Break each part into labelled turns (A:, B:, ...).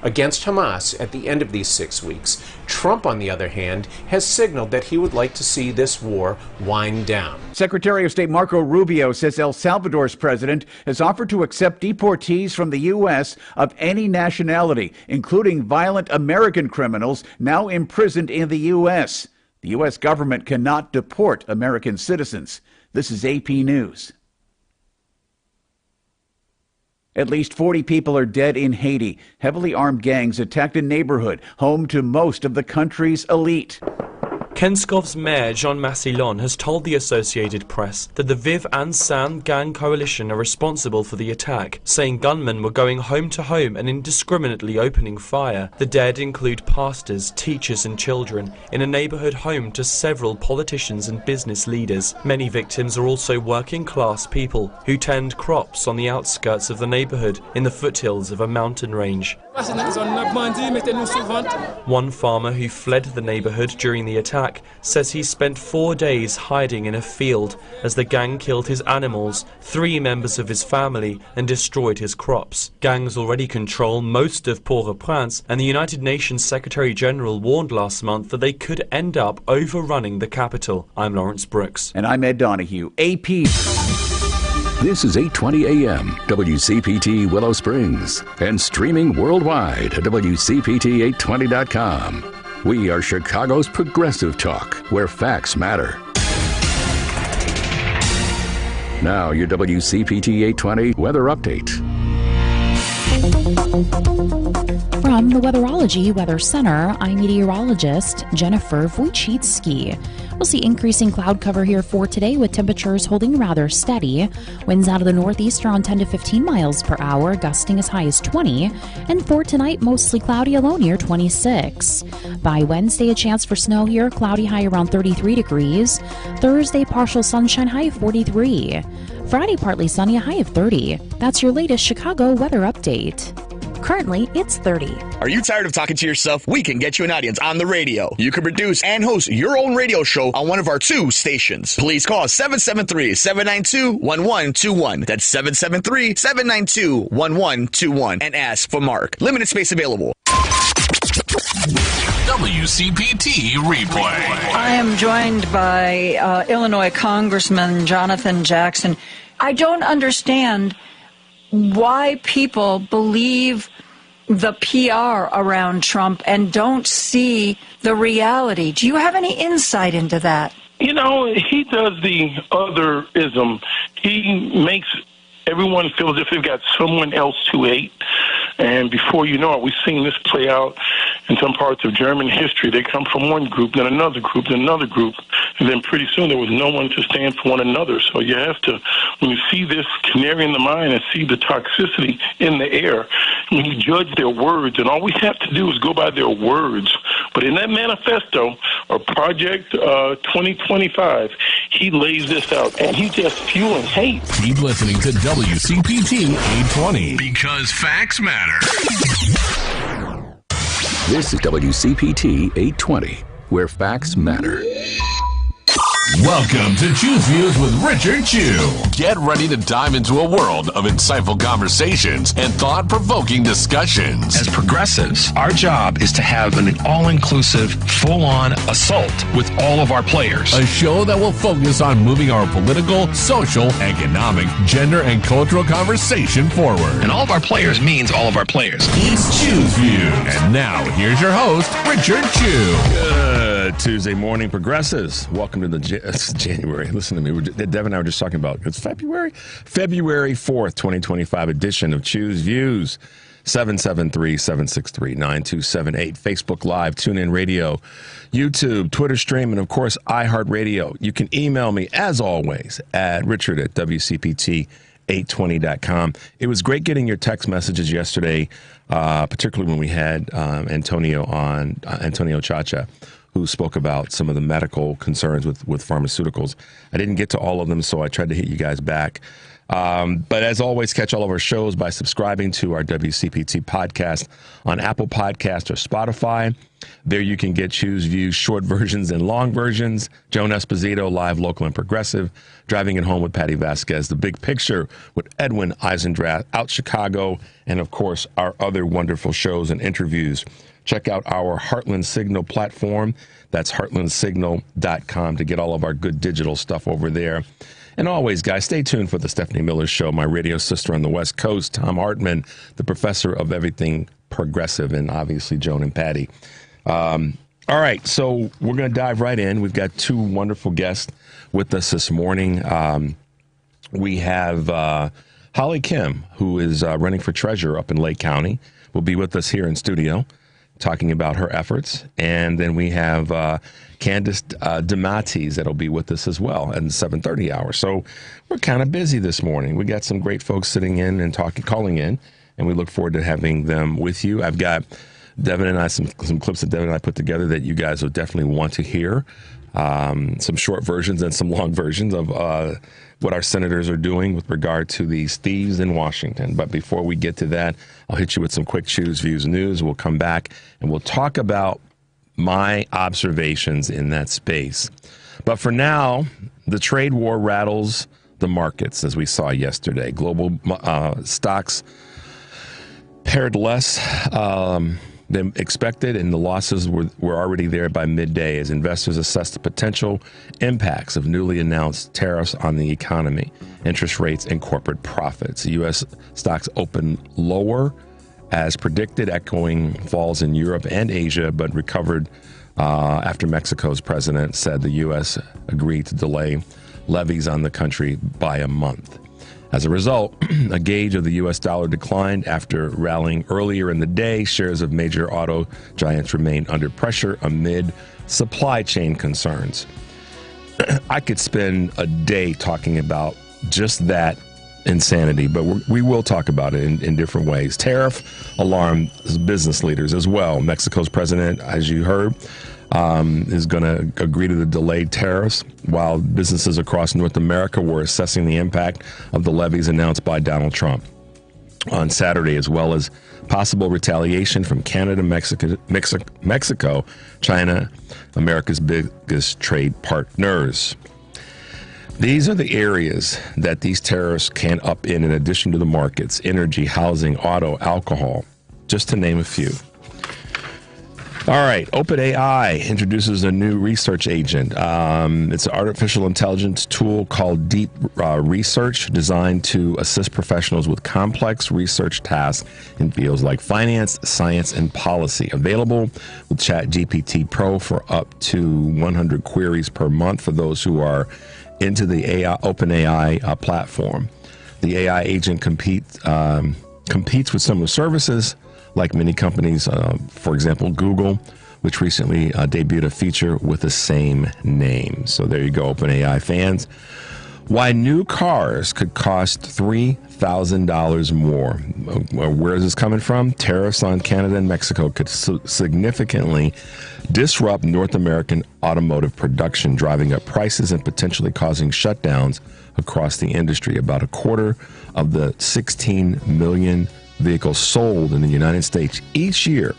A: against Hamas at the end of these 6 weeks. Trump, on the other hand, has signaled that he would like to see this war wind down.
B: Secretary of State Marco Rubio says El Salvador's president has offered to accept deportees from the U.S. of any nationality, including violent American criminals now imprisoned in the U.S. The U.S. government cannot deport American citizens. This is AP News. At least 40 people are dead in Haiti. Heavily armed gangs attacked a neighborhood home to most of the country's elite.
C: Kenskov's mayor, Jean Massillon, has told the Associated Press that the Viv and San gang coalition are responsible for the attack, saying gunmen were going home to home and indiscriminately opening fire. The dead include pastors, teachers and children in a neighborhood home to several politicians and business leaders. Many victims are also working-class people who tend crops on the outskirts of the neighborhood in the foothills of a mountain range. One farmer who fled the neighborhood during the attack says he spent 4 days hiding in a field as the gang killed his animals, 3 members of his family, and destroyed his crops. Gangs already control most of Port-au-Prince, and the United Nations Secretary General warned last month that they could end up overrunning the capital. I'm Lawrence Brooks.
B: And I'm Ed Donahue. AP.
D: This is 820 AM, WCPT Willow Springs, and streaming worldwide at WCPT820.com. We are Chicago's progressive talk, where facts matter. Now, your WCPT 820 weather update.
E: From the Weatherology Weather Center, I'm meteorologist Jennifer Wojcicki. We'll see increasing cloud cover here for today with temperatures holding rather steady. Winds out of the northeast around 10 to 15 miles per hour, gusting as high as 20. And for tonight, mostly cloudy, a low near 26. By Wednesday, a chance for snow here, cloudy high around 33 degrees. Thursday, partial sunshine, high of 43. Friday, partly sunny, a high of 30. That's your latest Chicago weather update. Currently, it's 30.
F: Are you tired of talking to yourself? We can get you an audience on the radio. You can produce and host your own radio show on one of our 2 stations. Please call 773-792-1121. That's 773-792-1121 and ask for Mark. Limited space available.
G: WCPT Replay.
H: I am joined by Illinois Congressman Jonathan Jackson. I don't understand why people believe the PR around Trump and don't see the reality. Do you have any insight into that?
I: You know, he does the otherism. He makes everyone feel as if they've got someone else to hate. And before you know it, we've seen this play out in some parts of German history. They come from one group, then another group, then another group, and then pretty soon there was no one to stand for one another. So you have to, when you see this canary in the mine and see the toxicity in the air, when you judge their words, and all we have to do is go by their words. But in that manifesto, or Project 2025, he lays this out, and he's just fueling hate.
G: Keep listening to WCPT 820, because facts matter.
D: This is WCPT 820, where facts matter.
G: Welcome to Choose Views with Richard Chew. Get ready to dive into a world of insightful conversations and thought-provoking discussions.
J: As progressives, our job is to have an all-inclusive, full-on assault with all of our players.
G: A show that will focus on moving our political, social, economic, gender, and cultural conversation forward.
J: And all of our players means all of our players.
G: It's Choose Views. And now, here's your host, Richard Chew.
K: Good Tuesday morning, progressives. Welcome to the January. Listen to me. Devin and I were just talking about it's February 4th, 2025 edition of Choose Views. 773-763-9278. Facebook Live, TuneIn Radio, YouTube, Twitter stream, and of course, iHeartRadio. You can email me, as always, at richard@WCPT820.com. It was great getting your text messages yesterday, particularly when we had Antonio Chacha, who spoke about some of the medical concerns with pharmaceuticals. I didn't get to all of them, so I tried to hit you guys back. But as always, catch all of our shows by subscribing to our WCPT podcast on Apple Podcasts or Spotify. There you can get Choose Views, short versions and long versions. Joan Esposito, live, local, and progressive. Driving It Home with Patty Vasquez. The Big Picture with Edwin Eisendrath, Out Chicago. And, of course, our other wonderful shows and interviews. Check out our Heartland Signal platform. That's heartlandsignal.com to get all of our good digital stuff over there. And always, guys, stay tuned for the Stephanie Miller Show, my radio sister on the West Coast, Tom Hartman, the professor of everything progressive, and obviously Joan and Patty. All right, so we're going to dive right in. We've got two wonderful guests with us this morning. We have Holly Kim, who is running for treasurer up in Lake County, will be with us here in studio, talking about her efforts. And then we have Candace DeMatties that'll be with us as well at the 7:30 hour. So we're kind of busy this morning. We got some great folks sitting in and calling in, and we look forward to having them with you. I've got Devin and I, some clips that Devin and I put together that you guys will definitely want to hear. Some short versions and some long versions of what our senators are doing with regard to these thieves in Washington. But before we get to that, I'll hit you with some quick Choose Views news. We'll come back and we'll talk about my observations in that space. But for now, the trade war rattles the markets, as we saw yesterday. Global stocks paired less than expected, and the losses were already there by midday as investors assessed the potential impacts of newly announced tariffs on the economy, interest rates, and corporate profits. U.S. stocks opened lower as predicted, echoing falls in Europe and Asia, but recovered after Mexico's president said the U.S. agreed to delay levies on the country by a month. As a result, a gauge of the U.S. dollar declined after rallying earlier in the day. Shares of major auto giants remained under pressure amid supply chain concerns. I could spend a day talking about just that insanity, but we will talk about it in different ways. Tariff alarmed business leaders as well. Mexico's president, as you heard, is going to agree to the delayed tariffs, while businesses across North America were assessing the impact of the levies announced by Donald Trump on Saturday, as well as possible retaliation from Canada, Mexico, China, America's biggest trade partners. These are the areas that these tariffs can up in addition to the markets: energy, housing, auto, alcohol, just to name a few. All right, OpenAI introduces a new research agent. It's an artificial intelligence tool called Deep Research, designed to assist professionals with complex research tasks in fields like finance, science, and policy. Available with ChatGPT Pro for up to 100 queries per month for those who are into the OpenAI platform. The AI agent competes with similar services like many companies, for example, Google, which recently debuted a feature with the same name. So there you go, OpenAI fans. Why new cars could cost $3,000 more. Where is this coming from? Tariffs on Canada and Mexico could significantly disrupt North American automotive production, driving up prices and potentially causing shutdowns across the industry. About a quarter of the 16 million vehicles sold in the United States each year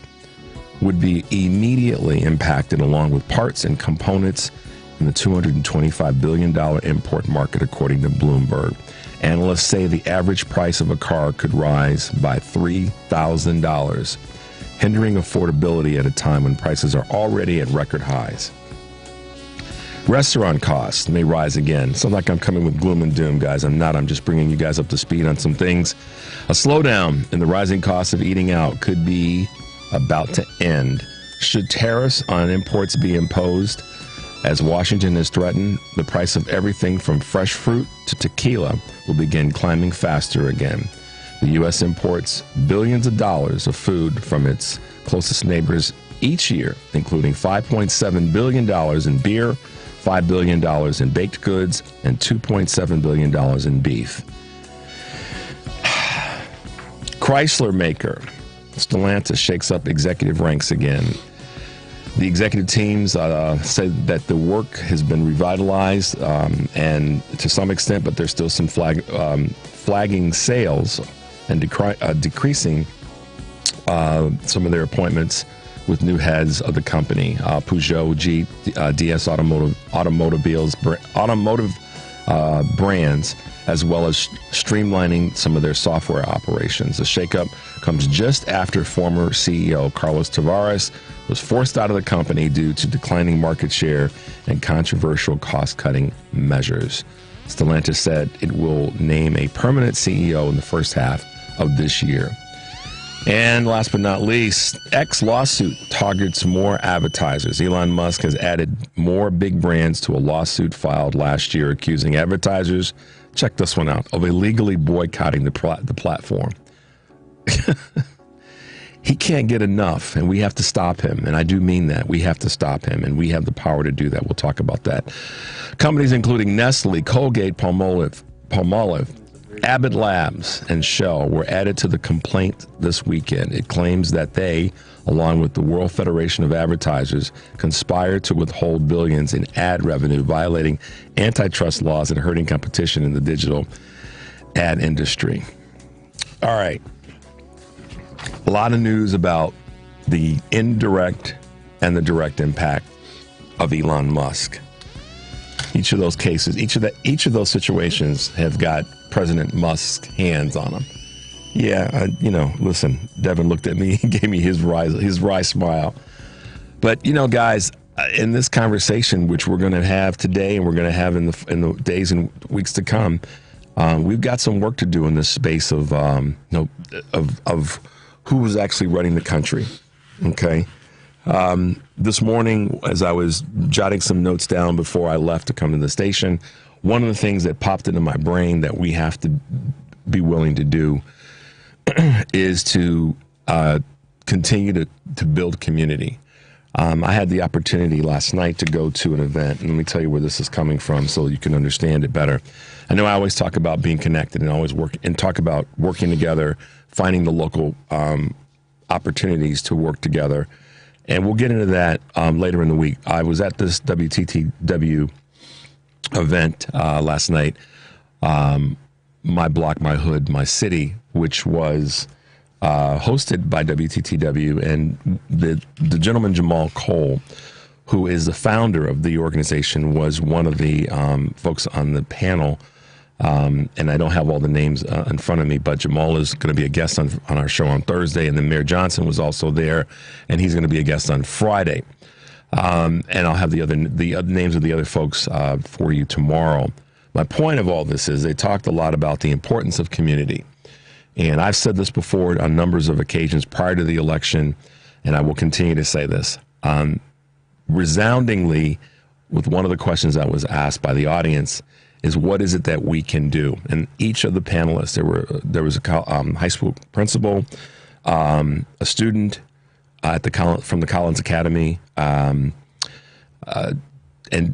K: would be immediately impacted, along with parts and components in the $225 billion import market, according to Bloomberg. Analysts say the average price of a car could rise by $3,000, hindering affordability at a time when prices are already at record highs. Restaurant costs may rise again. Sounds like I'm coming with gloom and doom, guys. I'm not. I'm just bringing you guys up to speed on some things. A slowdown in the rising cost of eating out could be about to end. Should tariffs on imports be imposed, as Washington has threatened, the price of everything from fresh fruit to tequila will begin climbing faster again. The U.S. imports billions of dollars of food from its closest neighbors each year, including $5.7 billion in beer, $5 billion in baked goods, and $2.7 billion in beef. Chrysler maker Stellantis shakes up executive ranks again. The executive teams said that the work has been revitalized and to some extent, but there's still some flagging sales and decreasing some of their appointments with new heads of the company. Peugeot, Jeep, DS Automotive brands, as well as streamlining some of their software operations. The shakeup comes just after former CEO Carlos Tavares was forced out of the company due to declining market share and controversial cost-cutting measures. Stellantis said it will name a permanent CEO in the first half of this year. And last but not least, X lawsuit targets more advertisers. Elon Musk has added more big brands to a lawsuit filed last year accusing advertisers, check this one out, of illegally boycotting the platform. He can't get enough, and we have to stop him. And I do mean that. We have to stop him, and we have the power to do that. We'll talk about that. Companies including Nestle, Colgate, Palmolive, Abbott Labs, and Shell were added to the complaint this weekend. It claims that they, along with the World Federation of Advertisers, conspired to withhold billions in ad revenue, violating antitrust laws and hurting competition in the digital ad industry. All right. A lot of news about the indirect and the direct impact of Elon Musk. Each of those cases, each of those situations have got President Musk's hands on them. Yeah, listen, Devin looked at me and gave me his wry smile. But, guys, in this conversation, which we're going to have today and we're going to have in the days and weeks to come, we've got some work to do in this space of who was actually running the country. Okay. This morning, as I was jotting some notes down before I left to come to the station, one of the things that popped into my brain that we have to be willing to do is to continue to build community. I had the opportunity last night to go to an event, and let me tell you where this is coming from so you can understand it better. I know I always talk about being connected and talk about working together, finding the local opportunities to work together. And we'll get into that later in the week. I was at this WTTW event last night, My Block, My Hood, My City, which was hosted by WTTW. And the gentleman, Jamal Cole, who is the founder of the organization, was one of the folks on the panel. And I don't have all the names in front of me, but Jamal is going to be a guest on our show on Thursday. And then Mayor Johnson was also there, and he's going to be a guest on Friday. And I'll have the other names of the other folks for you tomorrow. My point of all this is they talked a lot about the importance of community. And I've said this before on numbers of occasions prior to the election, and I will continue to say this. Resoundingly, with one of the questions that was asked by the audience, is what is it that we can do? And each of the panelists, there was a high school principal, a student from the Collins Academy, and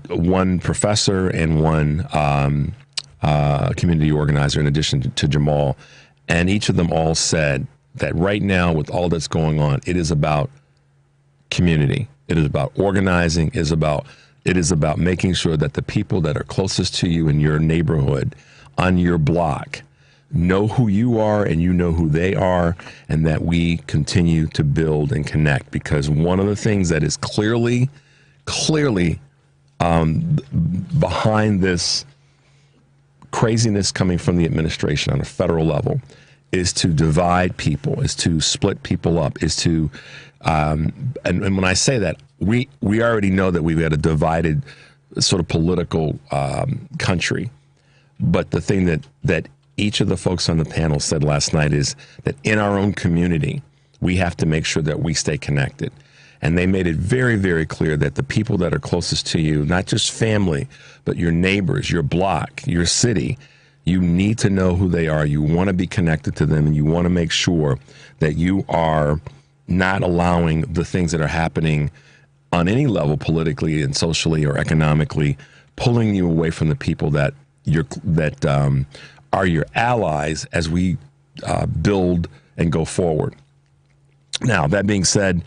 K: one professor and one community organizer, in addition to Jamal. And each of them all said that right now, with all that's going on, it is about community. It is about organizing. It is about making sure that the people that are closest to you in your neighborhood, on your block, know who you are and you know who they are, and that we continue to build and connect. Because one of the things that is clearly behind this craziness coming from the administration on a federal level is to divide people, is to split people up, is to, and when I say that, we already know that we've got a divided sort of political country. But the thing that each of the folks on the panel said last night is that in our own community, we have to make sure that we stay connected. And they made it very, very clear that the people that are closest to you, not just family, but your neighbors, your block, your city, you need to know who they are. You want to be connected to them, and you want to make sure that you are not allowing the things that are happening on any level, politically and socially or economically, pulling you away from the people that are your allies as we build and go forward. Now, that being said,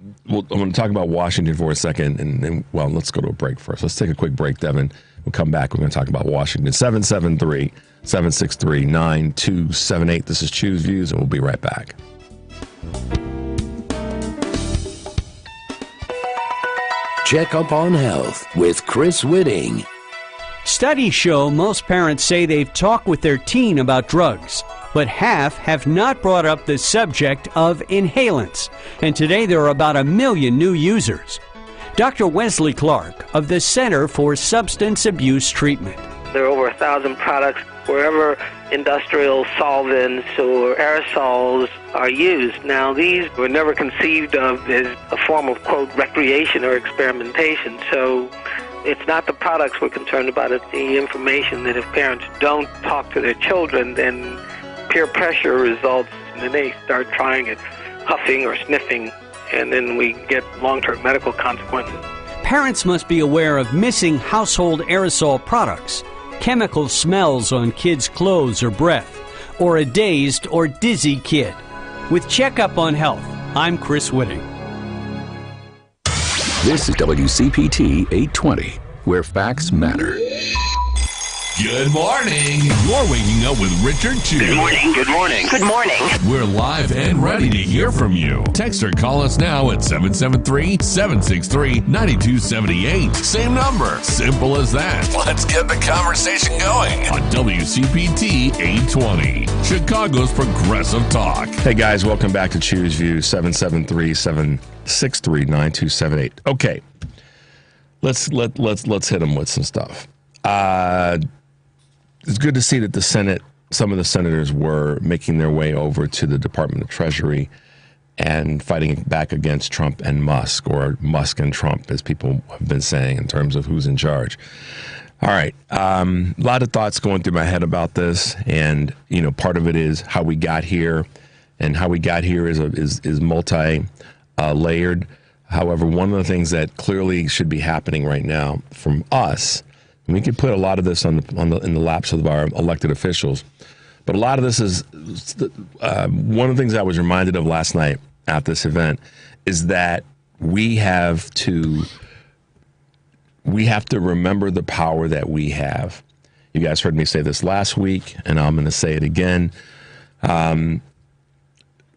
K: I'm going to talk about Washington for a second, and well, let's go to a break first. Let's take a quick break, Devin. We'll come back. We're going to talk about Washington. 773-763-9278. This is Choose Views, and we'll be right back.
D: Check up on health with Chris Whitting.
L: Studies show most parents say they've talked with their teen about drugs, but half have not brought up the subject of inhalants. And today there are about 1 million new users. Dr. Wesley Clark of the Center for Substance Abuse Treatment.
M: There are over 1,000 products wherever industrial solvents or aerosols are used. Now, these were never conceived of as a form of, quote, recreation or experimentation. So it's not the products we're concerned about, it's the information that if parents don't talk to their children, then peer pressure results, and then they start trying it, huffing or sniffing, and then we get long-term medical consequences.
L: Parents must be aware of missing household aerosol products, chemical smells on kids' clothes or breath, or a dazed or dizzy kid. With Checkup on Health, I'm Chris Whitting.
D: This is WCPT 820, where facts matter.
G: Good morning. You're waking up with Richard Chu.
N: Good morning. Good morning. Good morning.
G: We're live and ready to hear from you. Text or call us now at 773-763-9278. Same number. Simple as that. Let's get the conversation going on WCPT 820, Chicago's Progressive Talk.
K: Hey guys, welcome back to Choose View. 773-763-9278. Okay, let's hit them with some stuff. It's good to see that the Senate, some of the senators were making their way over to the Department of Treasury and fighting back against Trump and Musk, or Musk and Trump, as people have been saying in terms of who's in charge. All right. A lot of thoughts going through my head about this. And, you know, part of it is how we got here, and how we got here is multi-layered. However, one of the things that clearly should be happening right now from us, and we can put a lot of this in the laps of our elected officials, but a lot of this is one of the things I was reminded of last night at this event is that we have to remember the power that we have. You guys heard me say this last week, and I'm going to say it again.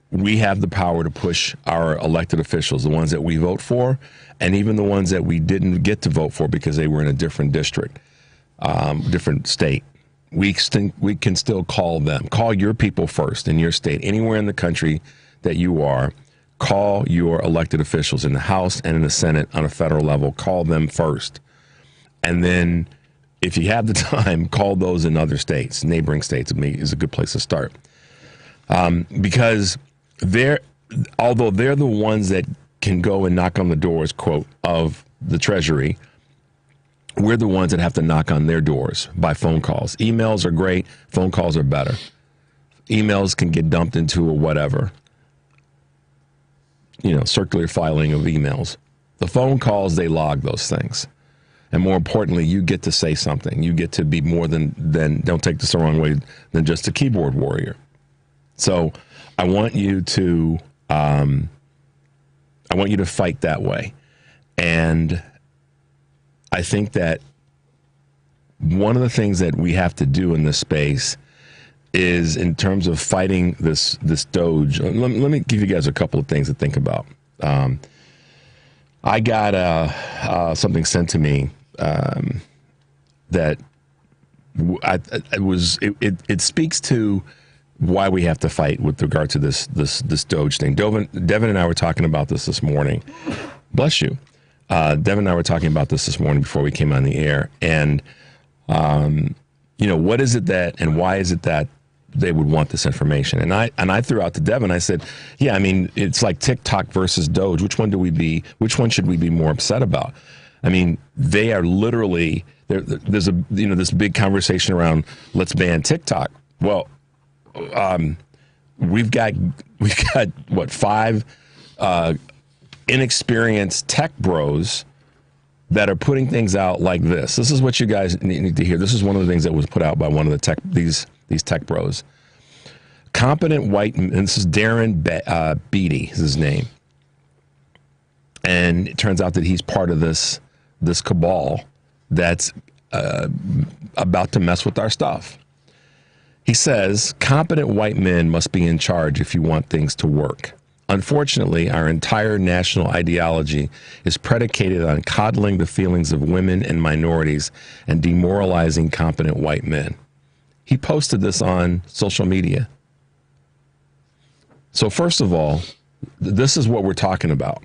K: We have the power to push our elected officials, the ones that we vote for, and even the ones that we didn't get to vote for because they were in a different district, different state. We can still call them. Call your people first in your state, anywhere in the country that you are. Call your elected officials in the House and in the Senate on a federal level. Call them first. And then, if you have the time, call those in other states, neighboring states is a good place to start. Because although they're the ones that can go and knock on the doors, quote, of the Treasury, we're the ones that have to knock on their doors by phone calls. Emails are great. Phone calls are better. Emails can get dumped into a whatever, circular filing of emails. The phone calls, they log those things. And more importantly, you get to say something. You get to be more than don't take this the wrong way, than just a keyboard warrior. So I want you to fight that way. And I think that one of the things that we have to do in this space is, in terms of fighting this Doge, let me give you guys a couple of things to think about. I got something sent to me that it speaks to why we have to fight with regard to this Doge thing. Devin and I were talking about this morning. Bless you. Devin and I were talking about this morning before we came on the air. And, what is it that, and why is it that they would want this information? And I threw out to Devin, I said, yeah, I mean, it's like TikTok versus Doge. Which one should we be more upset about? I mean, they are literally, there's this big conversation around, let's ban TikTok. Well, we've got what, 5 inexperienced tech bros that are putting things out like this. This is what you guys need to hear. This is one of the things that was put out by one of the these tech bros. Competent white, and this is Darren Beatty is his name. And it turns out that he's part of this cabal that's about to mess with our stuff. He says, competent white men must be in charge if you want things to work. Unfortunately, our entire national ideology is predicated on coddling the feelings of women and minorities and demoralizing competent white men. He posted this on social media. So first of all, this is what we're talking about.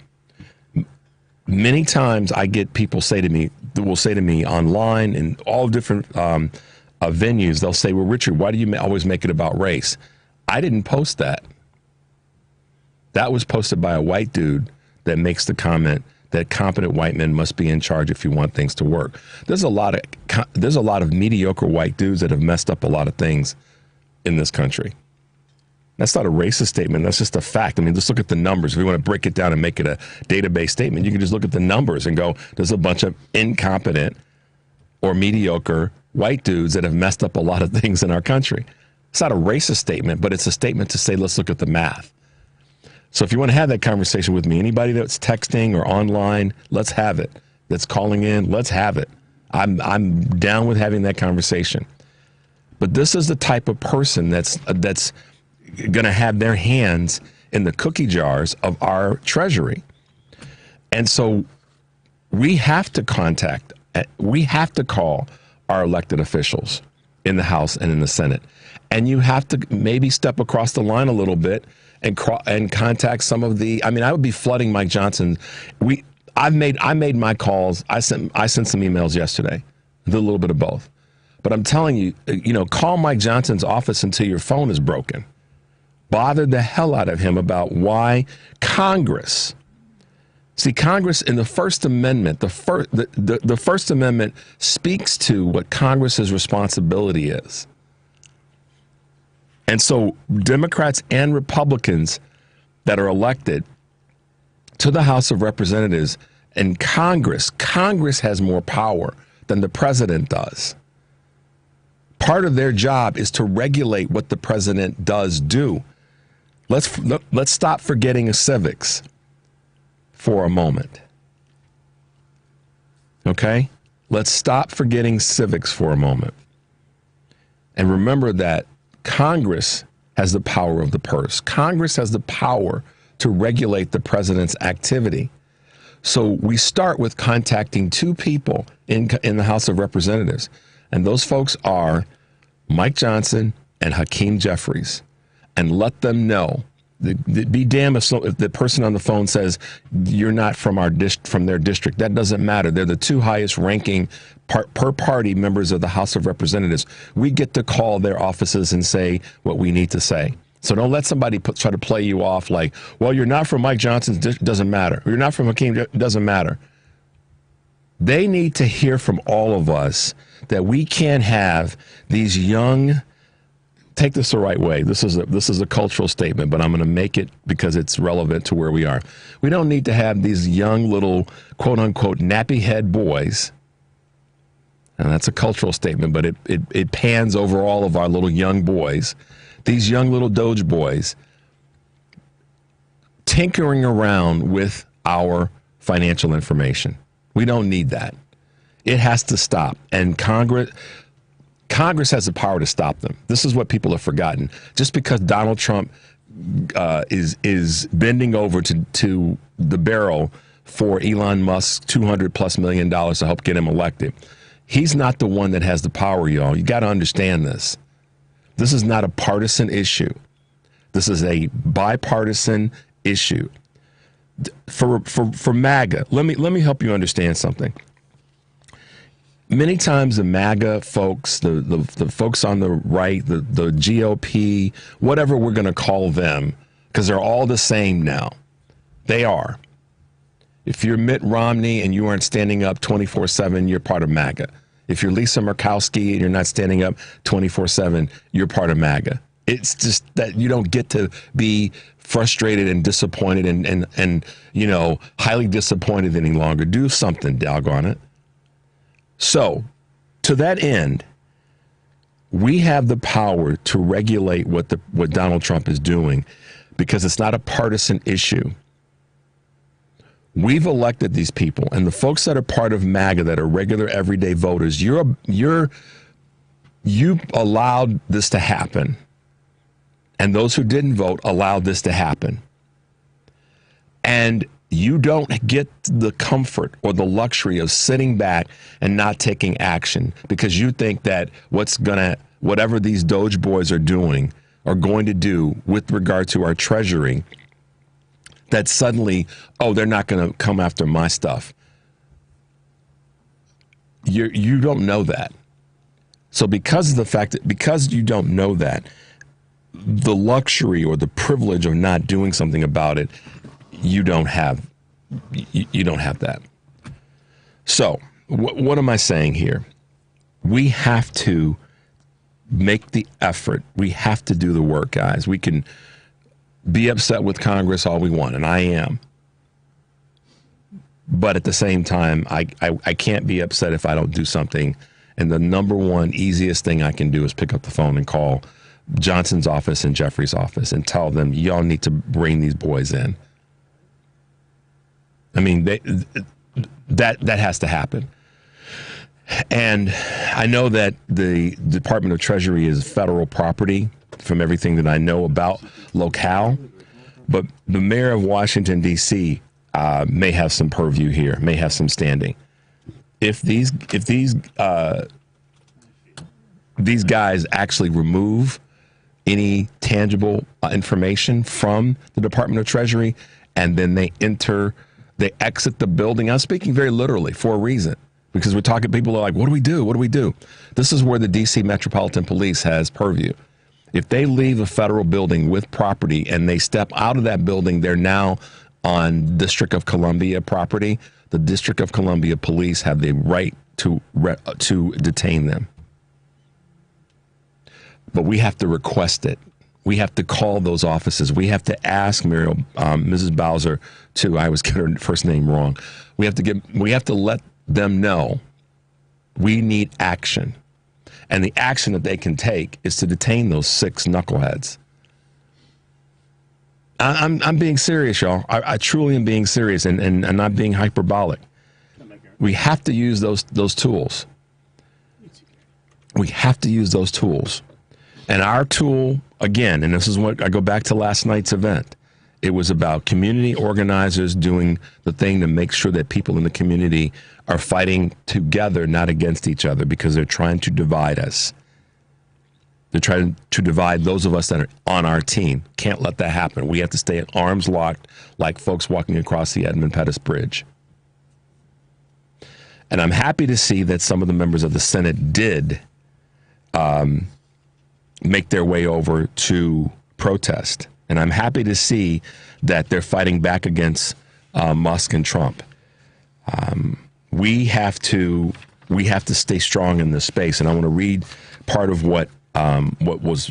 K: Many times I get people will say to me online in all different venues, they'll say, well, Richard, why do you always make it about race? I didn't post that. That was posted by a white dude that makes the comment that competent white men must be in charge if you want things to work. There's a lot of mediocre white dudes that have messed up a lot of things in this country. That's not a racist statement. That's just a fact. I mean, just look at the numbers. If we want to break it down and make it a database statement, you can just look at the numbers and go, there's a bunch of incompetent or mediocre white dudes that have messed up a lot of things in our country. It's not a racist statement, but it's a statement to say, let's look at the math. So if you want to have that conversation with me, anybody that's texting or online, let's have it. That's calling in, let's have it. I'm down with having that conversation. But this is the type of person that's going to have their hands in the cookie jars of our treasury. And so we have to call our elected officials in the House and in the Senate. And you have to maybe step across the line a little bit and contact some of the, I mean, I would be flooding Mike Johnson. I made my calls. I sent some emails yesterday, did a little bit of both. But I'm telling you, call Mike Johnson's office until your phone is broken. Bother the hell out of him about why Congress. See, Congress in the First Amendment, the First Amendment speaks to what Congress's responsibility is. And so Democrats and Republicans that are elected to the House of Representatives and Congress has more power than the president does. Part of their job is to regulate what the president does do. Let's stop forgetting civics for a moment. Okay? Let's stop forgetting civics for a moment. And remember that Congress has the power of the purse. Congress has the power to regulate the president's activity. So we start with contacting two people in the House of Representatives. And those folks are Mike Johnson and Hakeem Jeffries. And let them know. Be damned if the person on the phone says you're not from their district. That doesn't matter. They're the two highest ranking per party members of the House of Representatives. We get to call their offices and say what we need to say. So don't let somebody try to play you off like, well, you're not from Mike Johnson's district, doesn't matter. Or you're not from Hakeem, doesn't matter. They need to hear from all of us that we can't have these young. Take this the right way. This is a cultural statement, but I'm going to make it because it's relevant to where we are. We don't need to have these young little quote unquote nappy head boys. And that's a cultural statement, but it pans over all of our little young boys. These young little Doge boys tinkering around with our financial information. We don't need that. It has to stop. And Congress has the power to stop them. This is what people have forgotten. Just because Donald Trump is bending over to the barrel for Elon Musk's $200+ million to help get him elected, he's not the one that has the power, y'all. You got to understand this. This is not a partisan issue. This is a bipartisan issue. For MAGA, let me help you understand something. Many times the MAGA folks, the folks on the right, the GOP, whatever we're going to call them, because they're all the same now. They are. If you're Mitt Romney and you aren't standing up 24/7, you're part of MAGA. If you're Lisa Murkowski and you're not standing up 24/7, you're part of MAGA. It's just that you don't get to be frustrated and disappointed and highly disappointed any longer. Do something, doggone it. So, to that end, we have the power to regulate what Donald Trump is doing because it's not a partisan issue. We've elected these people, and the folks that are part of MAGA, that are regular everyday voters, you allowed this to happen. And those who didn't vote allowed this to happen. And you don't get the comfort or the luxury of sitting back and not taking action because you think that whatever these Doge boys are doing are going to do with regard to our treasury, that suddenly, they're not going to come after my stuff. You don't know that. So because of the fact that, because you don't know that, the luxury or the privilege of not doing something about it, you don't have that. So what am I saying here? We have to make the effort. We have to do the work, guys. We can be upset with Congress all we want, and I am. But at the same time, I can't be upset if I don't do something. And the number one easiest thing I can do is pick up the phone and call Johnson's office and Jeffrey's office and tell them, y'all need to bring these boys in. I mean, that has to happen. And I know that the Department of Treasury is federal property from everything that I know about locale, but the mayor of Washington, D.C. May have some purview here, may have some standing. If these guys actually remove any tangible information from the Department of Treasury and then they exit the building, I'm speaking very literally for a reason, because we're talking, people are like, what do we do? What do we do? This is where the D.C. Metropolitan Police has purview. If they leave a federal building with property and they step out of that building, they're now on District of Columbia property. The District of Columbia Police have the right to detain them. But we have to request it. We have to call those offices. We have to ask Mrs. Bowser I was getting her first name wrong. We have to let them know we need action. And the action that they can take is to detain those 6 knuckleheads. I'm being serious, y'all. I truly am being serious and not being hyperbolic. We have to use those tools. We have to use those tools. And our tool, again, and this is what I go back to last night's event, it was about community organizers doing the thing to make sure that people in the community are fighting together, not against each other, because they're trying to divide us. They're trying to divide those of us that are on our team. Can't let that happen. We have to stay at arms locked like folks walking across the Edmund Pettus Bridge. And I'm happy to see that some of the members of the Senate did make their way over to protest. And I'm happy to see that they're fighting back against Musk and Trump. We have to stay strong in this space. And I want to read part of what was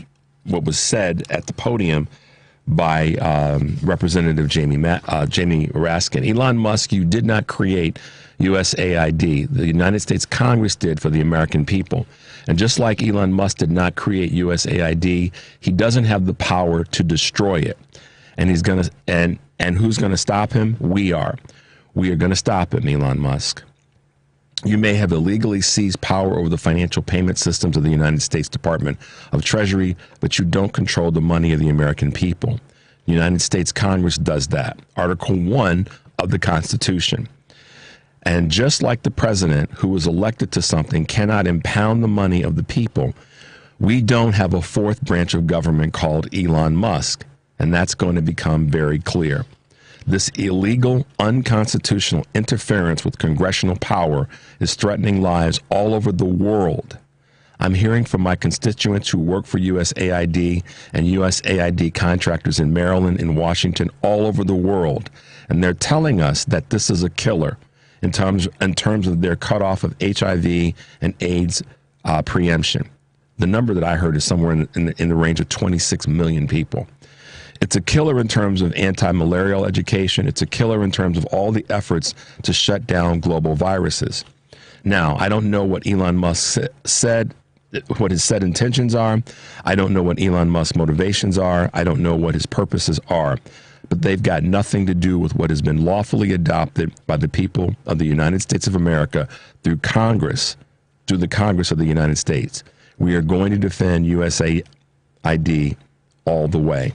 K: said at the podium by Representative Jamie Raskin. Elon Musk, you did not create USAID. The United States Congress did for the American people. And just like Elon Musk did not create USAID, he doesn't have the power to destroy it. And he's going to, and who's going to stop him? We are. We are going to stop him, Elon Musk. You may have illegally seized power over the financial payment systems of the United States Department of Treasury, but you don't control the money of the American people. The United States Congress does that. Article 1 of the Constitution. And just like the president who was elected to something cannot impound the money of the people, we don't have a fourth branch of government called Elon Musk. And that's going to become very clear. This illegal, unconstitutional interference with congressional power is threatening lives all over the world. I'm hearing from my constituents who work for USAID and USAID contractors in Maryland, in Washington, all over the world. And they're telling us that this is a killer in terms of their cutoff of HIV and AIDS preemption. The number that I heard is somewhere in the range of 26 million people. It's a killer in terms of anti-malarial education. It's a killer in terms of all the efforts to shut down global viruses. Now, I don't know what Elon Musk said, what his said intentions are. I don't know what Elon Musk's motivations are. I don't know what his purposes are. but they've got nothing to do with what has been lawfully adopted by the people of the United States of America through Congress, through the Congress of the United States. We are going to defend USAID all the way.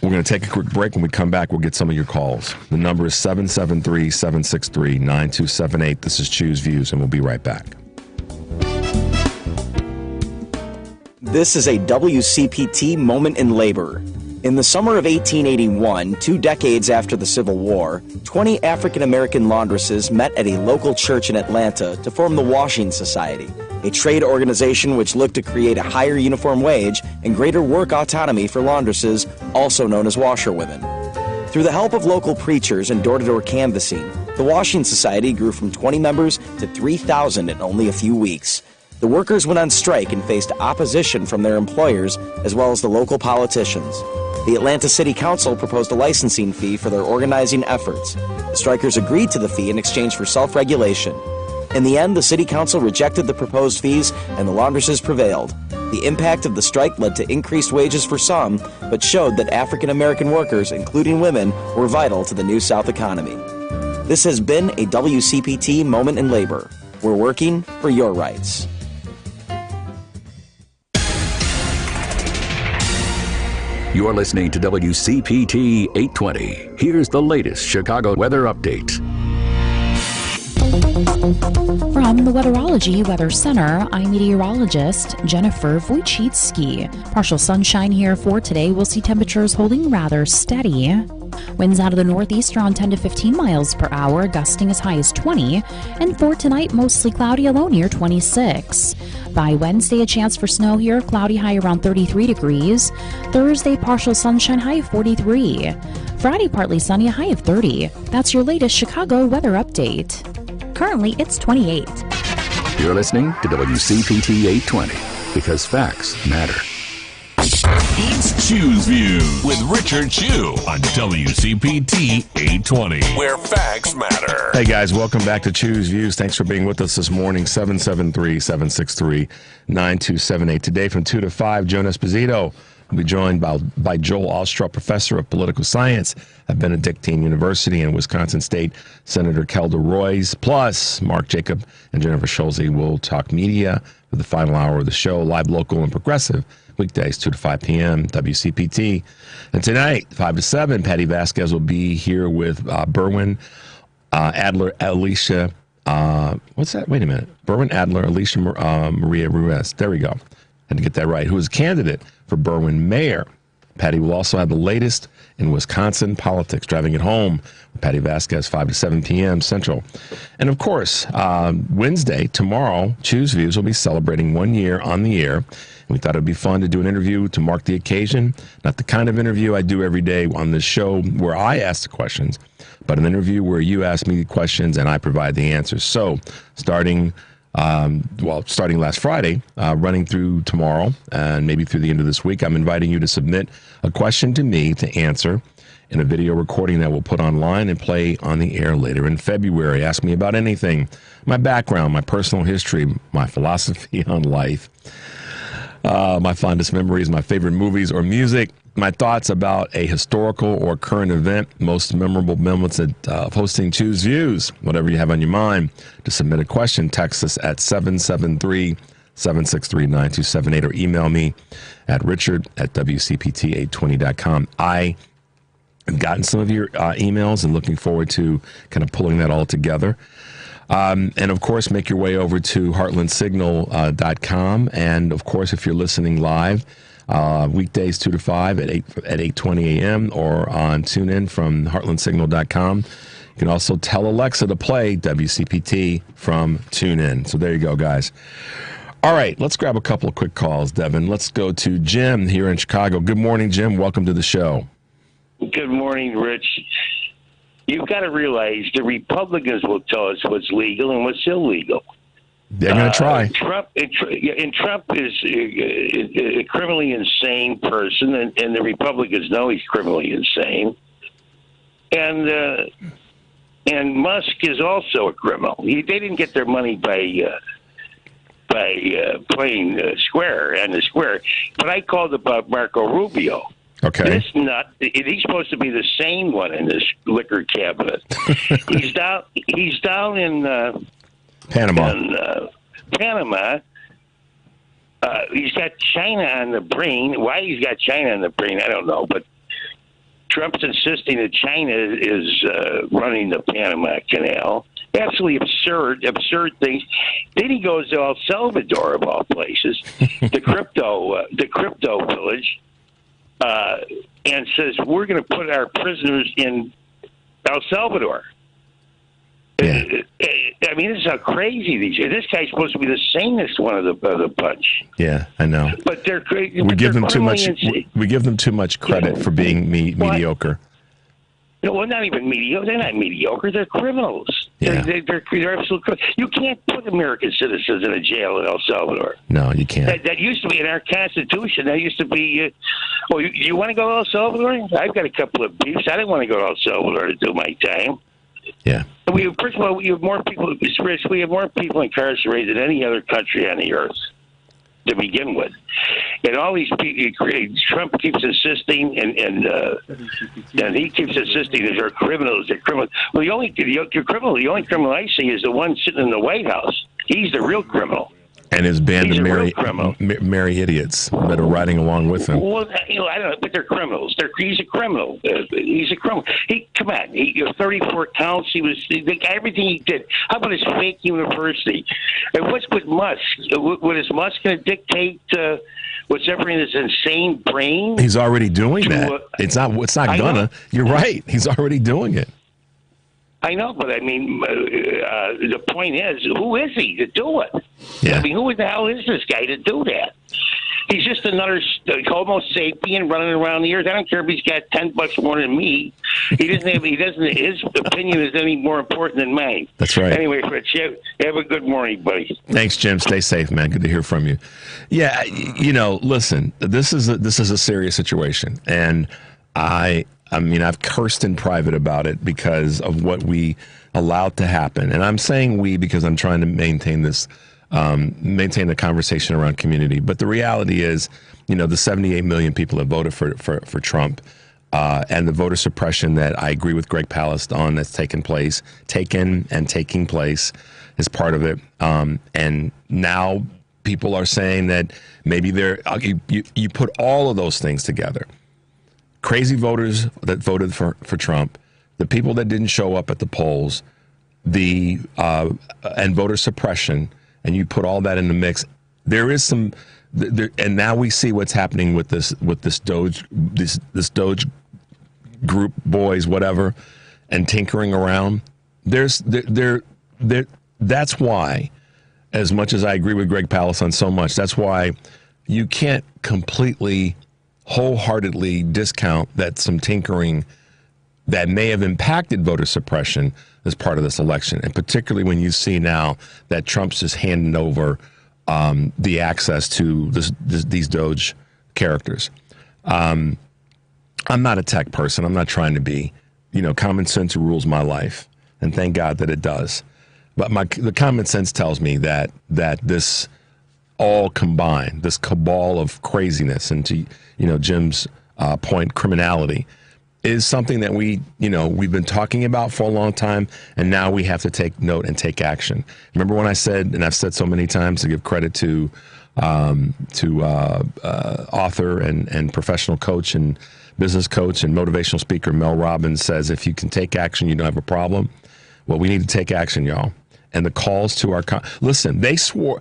K: We're going to take a quick break. When we come back, we'll get some of your calls. The number is 773-763-9278. This is Choose Views, and we'll be right back.
O: This is a WCPT moment in labor. In the summer of 1881, 2 decades after the Civil War, 20 African-American laundresses met at a local church in Atlanta to form the Washing Society, a trade organization which looked to create a higher uniform wage and greater work autonomy for laundresses, also known as washerwomen. Through the help of local preachers and door-to-door canvassing, the Washing Society grew from 20 members to 3,000 in only a few weeks. The workers went on strike and faced opposition from their employers as well as the local politicians. The Atlanta City Council proposed a licensing fee for their organizing efforts. The strikers agreed to the fee in exchange for self-regulation. In the end, the City Council rejected the proposed fees and the laundresses prevailed. The impact of the strike led to increased wages for some, but showed that African American workers, including women, were vital to the New South economy. This has been a WCPT moment in labor. We're working for your rights.
D: You're listening to WCPT 820. Here's the latest Chicago weather update.
E: From the Weatherology Weather Center, I'm meteorologist Jennifer Wojcicki. Partial sunshine here for today. We'll see temperatures holding rather steady. Winds out of the northeast around 10 to 15 miles per hour, gusting as high as 20. And for tonight, mostly cloudy, a low near 26. By Wednesday, a chance for snow here, cloudy high around 33 degrees. Thursday, partial sunshine, high of 43. Friday, partly sunny, a high of 30. That's your latest Chicago weather update. Currently, it's 28.
D: You're listening to WCPT 820 because facts matter.
G: It's Choose Views with Richard Chu on WCPT 820, where facts matter.
K: Hey guys, welcome back to Choose Views. Thanks for being with us this morning. 773-763-9278. Today from 2 to 5, Joan Esposito will be joined by Joel Ostrup, professor of political science at Benedictine University and Wisconsin State Senator Kelda Roys. Plus, Mark Jacob and Jennifer Schulze will talk media for the final hour of the show, live, local, and progressive. Weekdays, 2 to 5 p.m., WCPT. And tonight, 5 to 7, Patty Vasquez will be here with Berwin Adler, Alicia, what's that? Wait a minute. Berwin Adler, Alicia Maria Ruiz. There we go. Had to get that right. Who is a candidate for Berwin mayor. Patty will also have the latest in Wisconsin politics, driving it home with Patty Vasquez, 5 to 7 p.m. Central. And of course, Wednesday, tomorrow, Choose Views will be celebrating 1 year on the air. We thought it would be fun to do an interview to mark the occasion. Not the kind of interview I do every day on this show where I ask the questions, but an interview where you ask me the questions and I provide the answers. So starting last Friday, running through tomorrow and maybe through the end of this week, I'm inviting you to submit a question to me to answer in a video recording that we'll put online and play on the air later in February. Ask me about anything, my background, my personal history, my philosophy on life, my fondest memories, my favorite movies or music, my thoughts about a historical or current event, most memorable moments of hosting Choose Views, whatever you have on your mind. To submit a question, text us at 773-763-9278 or email me at richard@wcpt820.com. I have gotten some of your emails and looking forward to kind of pulling that all together. And of course, make your way over to heartlandsignal.com. And of course, if you're listening live, weekdays 2 to 5 at 8:20 a.m. or on TuneIn from heartlandsignal.com. You can also tell Alexa to play WCPT from TuneIn. So there you go, guys. All right, let's grab a couple of quick calls, Devin. Let's go to Jim here in Chicago. Good morning, Jim. Welcome to the show.
P: Good morning, Rich. You've got to realize the Republicans will tell us what's legal and what's illegal.
K: They're going to try.
P: Trump is a criminally insane person, and the Republicans know he's criminally insane. And Musk is also a criminal. They didn't get their money by playing square and the square. But I called about Marco Rubio.
K: Okay.
P: This nut, he's supposed to be the sane one in this liquor cabinet. He's down in
K: Panama.
P: He's got China on the brain. Why he's got China on the brain, I don't know. But Trump's insisting that China is running the Panama Canal. Absolutely absurd things. Then he goes to El Salvador, of all places, the crypto village, and says we're going to put our prisoners in El Salvador.
K: Yeah.
P: I mean, this is how crazy this guy's supposed to be the sanest one of the bunch.
K: Yeah, I know.
P: But they're crazy.
K: We give them too much. We give them too much credit for being mediocre.
P: No, well, not even mediocre. They're not mediocre. They're criminals.
K: Yeah.
P: They're absolute criminals. You can't put American citizens in a jail in El Salvador.
K: No, you can't.
P: That used to be in our Constitution. That used to be. You want to go to El Salvador? I've got a couple of beefs. I didn't want to go to El Salvador to do my time.
K: Yeah.
P: First of all, we have more people. We have more people incarcerated than any other country on the earth to begin with, and all these people. Trump keeps insisting, and he keeps insisting that they're criminals. They're criminals. Well, the only criminal I see is the one sitting in the White House. He's the real criminal.
K: And his band of merry idiots that are riding along with him.
P: Well, I don't know, but they're criminals. He's a criminal. He's a criminal. Come on. 34 counts. Everything he did. How about his fake university? And what's with Musk? What is Musk going to dictate? What's ever in his insane brain?
K: He's already doing that. It's not gonna. You're right. He's already doing it.
P: I know, but I mean, the point is, who is he to do it?
K: Yeah.
P: I mean, who the hell is this guy to do that? He's just another Homo sapien running around the earth. I don't care if he's got $10 more than me. His opinion is any more important than mine.
K: That's right.
P: Anyway, Fritz, have a good morning, buddy.
K: Thanks, Jim. Stay safe, man. Good to hear from you. Yeah, listen, this is a serious situation, and I mean, I've cursed in private about it because of what we allowed to happen. And I'm saying we because I'm trying to maintain the conversation around community. But the reality is, the 78 million people that voted for Trump and the voter suppression that I agree with Greg Palast on that's taking place is part of it. And now people are saying that maybe you put all of those things together. Crazy voters that voted for Trump, the people that didn't show up at the polls, and voter suppression, and you put all that in the mix. There is some, and now we see what's happening with this Doge group, boys, whatever, and tinkering around. That's why, as much as I agree with Greg Palast on so much, that's why you can't completely wholeheartedly discount that some tinkering that may have impacted voter suppression as part of this election, and particularly when you see now that Trump's just handing over the access to these Doge characters. I'm not a tech person. I'm not trying to be. Common sense rules my life, and thank God that it does. But the common sense tells me that this all combined, this cabal of craziness, and to Jim's point, criminality, is something that we've been talking about for a long time, and now we have to take note and take action. Remember when I said, and I've said so many times to give credit to author and professional coach and business coach and motivational speaker Mel Robbins says, if you can take action, you don't have a problem. Well, we need to take action, y'all. And the calls to our listen, they swore.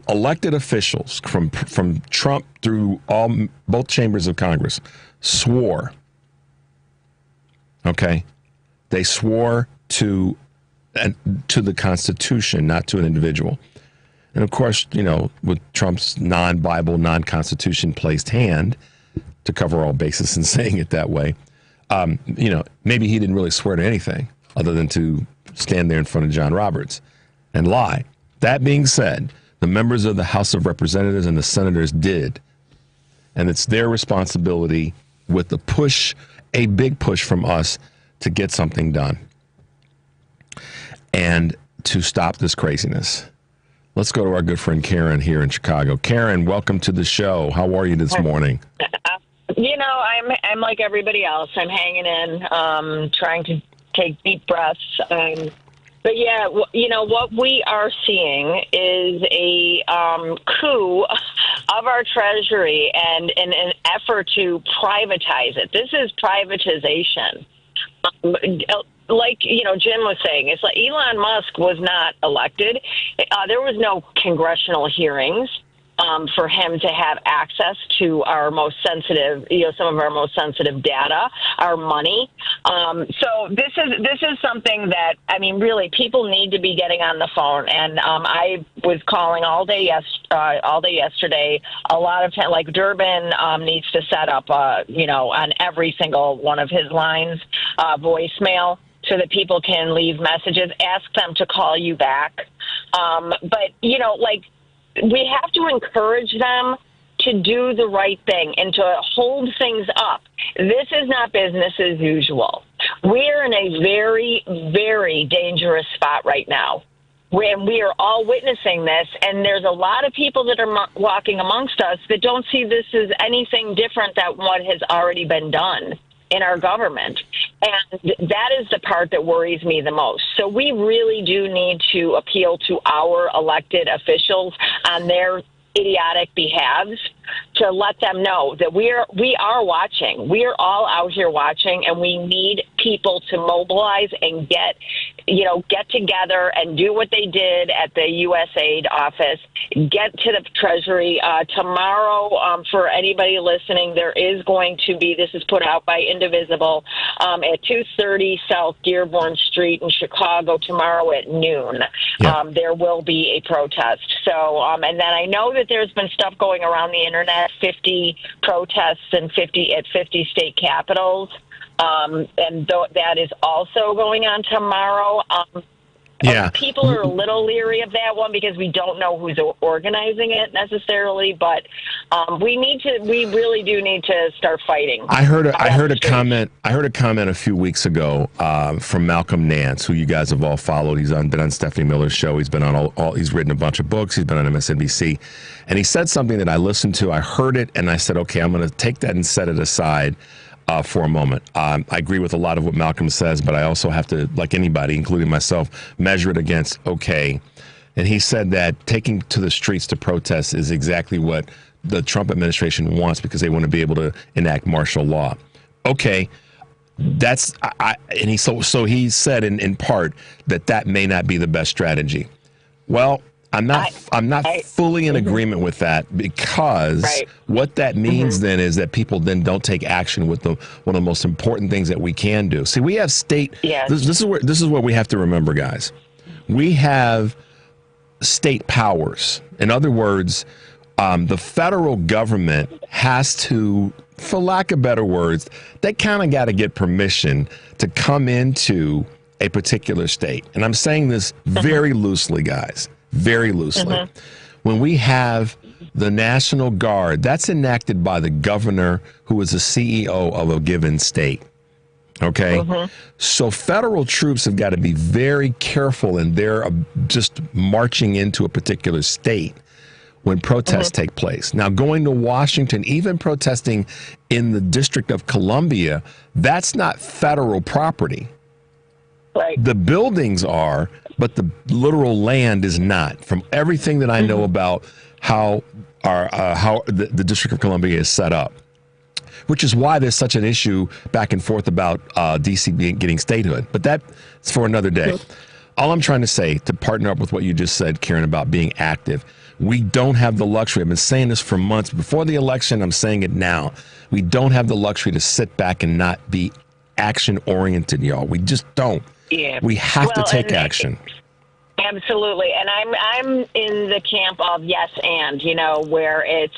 K: Elected officials from Trump through both chambers of Congress swore. Okay, they swore to the Constitution, not to an individual. And of course, with Trump's non-Bible, non-Constitution placed hand to cover all bases and saying it that way, maybe he didn't really swear to anything other than to stand there in front of John Roberts and lie. That being said, the members of the House of Representatives and the senators did. And it's their responsibility with a big push from us to get something done and to stop this craziness. Let's go to our good friend Karen here in Chicago. Karen, welcome to the show. How are you this morning?
Q: I'm like everybody else. I'm hanging in, trying to take deep breaths. But yeah, what we are seeing is a coup of our Treasury and an effort to privatize it. This is privatization. Like, Jim was saying, it's like Elon Musk was not elected. There was no congressional hearings for him to have access to our most sensitive, some of our most sensitive data, our money. So this is something that, really, people need to be getting on the phone. And I was calling all day yesterday. A lot of time, like Durbin needs to set up, on every single one of his lines, voicemail, so that people can leave messages. Ask them to call you back. But we have to encourage them to do the right thing and to hold things up. This is not business as usual. We're in a very, very dangerous spot right now. When we are all witnessing this, and there's a lot of people that are walking amongst us that don't see this as anything different than what has already been done in our government. And that is the part that worries me the most. So we really do need to appeal to our elected officials on their idiotic behalves to let them know that we are watching. We are all out here watching, and we need people to mobilize and get together and do what they did at the USAID office. Get to the Treasury tomorrow. For anybody listening, there is going to be, this is put out by Indivisible, at 230 South Dearborn Street in Chicago tomorrow at noon. Yeah. There will be a protest. So, and then I know that there's been stuff going around the internet, 50 protests and 50 state capitals. And that is also going on tomorrow. People are a little leery of that one because we don't know who's organizing it necessarily, but we really do need to start fighting.
K: I heard a comment a few weeks ago from Malcolm Nance, who you guys have all followed. He's been on Stephanie Miller's show. He's been on he's written a bunch of books. He's been on MSNBC, and he said something that I listened to. I heard it, and I said, okay, I'm going to take that and set it aside for a moment. I agree with a lot of what Malcolm says, but I also have to, like anybody, including myself, measure it against, okay. And he said that taking to the streets to protest is exactly what the Trump administration wants because they want to be able to enact martial law. Okay, that's, and he said in part that may not be the best strategy. Well, I'm not fully in agreement with that because what that means then is that people then don't take action with one of the most important things that we can do. See, we have state. Yes. This is what we have to remember, guys. We have state powers. In other words, the federal government has to, for lack of better words, they kind of got to get permission to come into a particular state. And I'm saying this very loosely, guys. Very loosely. When we have the National Guard, that's enacted by the governor who is the CEO of a given state. Okay? So federal troops have got to be very careful in their just marching into a particular state when protests take place. Now, going to Washington, even protesting in the District of Columbia, that's not federal property. Right. The buildings are, but the literal land is not. From everything that I know about how the District of Columbia is set up, which is why there's such an issue back and forth about D.C. getting statehood. But that's for another day. All I'm trying to say, to partner up with what you just said, Karen, about being active, we don't have the luxury. I've been saying this for months. Before the election, I'm saying it now. We don't have the luxury to sit back and not be action-oriented, y'all. We just don't. Yeah. We have to take action.
Q: Absolutely. And I'm in the camp of yes and, where it's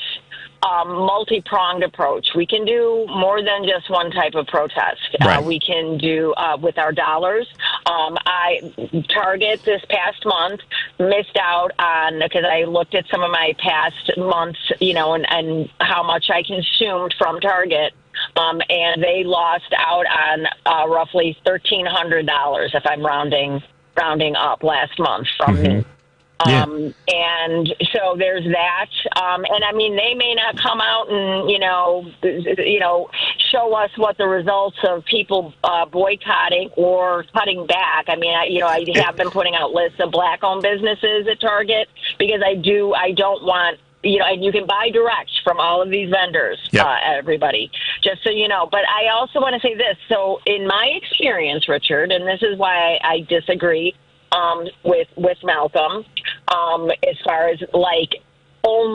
Q: multi-pronged approach. We can do more than just one type of protest. Right. We can do with our dollars. Target this past month missed out on, because I looked at some of my past months, and how much I consumed from Target. And they lost out on roughly $1,300, if I'm rounding up, last month from me. And so there's that. And I mean, they may not come out and, show us what the results of people boycotting or cutting back. I mean, I have been putting out lists of black-owned businesses at Target because I don't want, and you can buy direct from all of these vendors, everybody, just so you know. But I also want to say this. So in my experience, Richard, and this is why I disagree with Malcolm, as far as like only